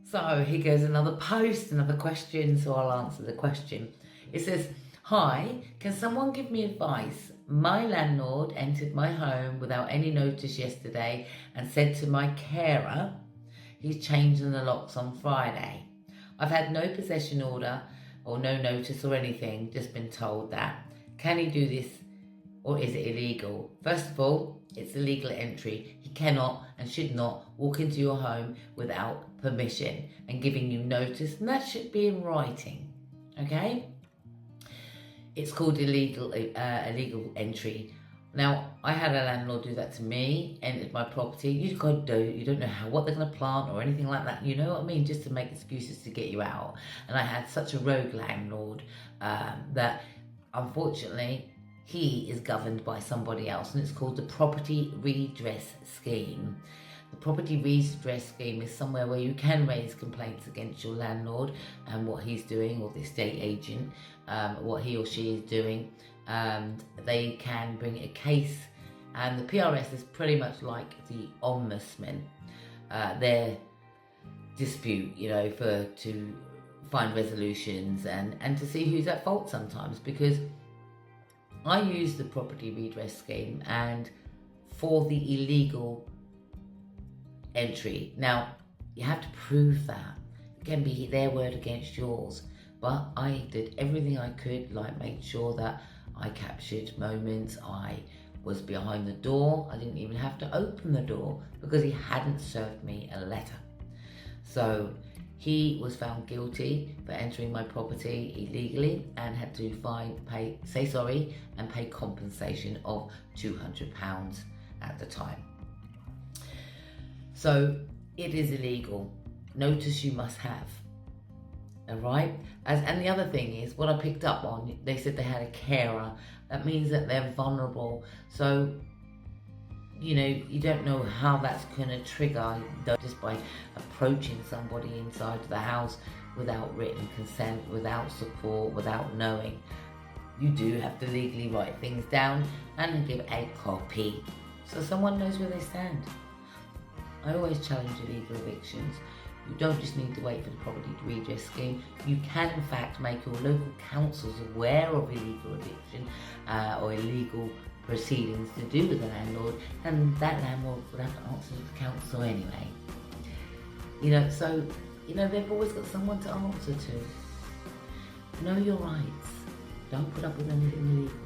So here goes another post, another question, so I'll answer the question. It says, "Hi, can someone give me advice? My landlord entered my home without any notice yesterday and said to my carer, he's changing the locks on Friday. I've had no possession order or no notice or anything, just been told that. Can he do this or is it illegal? First of all, it's illegal entry. He cannot and should not walk into your home without permission and giving you notice, and that should be in writing, okay? It's called illegal entry. Now, I had a landlord do that to me, entered my property. You don't know what they're going to plant or anything like that. You know what I mean? Just to make excuses to get you out. And I had such a rogue landlord that, unfortunately, he is governed by somebody else, and it's called the Property Redress Scheme. The Property Redress Scheme is somewhere where you can raise complaints against your landlord and what he's doing, or the estate agent, what he or she is doing. They can bring a case, and the PRS is pretty much like the ombudsman. Their dispute, to find resolutions and to see who's at fault sometimes, because I use the Property Redress Scheme and for the illegal entry. Now, you have to prove that. It can be their word against yours. But I did everything I could, like made sure that I captured moments. I was behind the door. I didn't even have to open the door because he hadn't served me a letter. So he was found guilty for entering my property illegally and had to say sorry and pay compensation of £200 at the time. So it is illegal. Notice you must have. All right. And the other thing is, what I picked up on, they said they had a carer. That means that they're vulnerable. So, you don't know how that's going to trigger just by approaching somebody inside the house without written consent, without support, without knowing. You do have to legally write things down and give a copy so someone knows where they stand. I always challenge illegal evictions. You don't just need to wait for the Property Redress Scheme. You can, in fact, make your local councils aware of illegal eviction or illegal proceedings to do with the landlord, and that landlord would have to answer to the council anyway. So they've always got someone to answer to. Know your rights. Don't put up with anything illegal.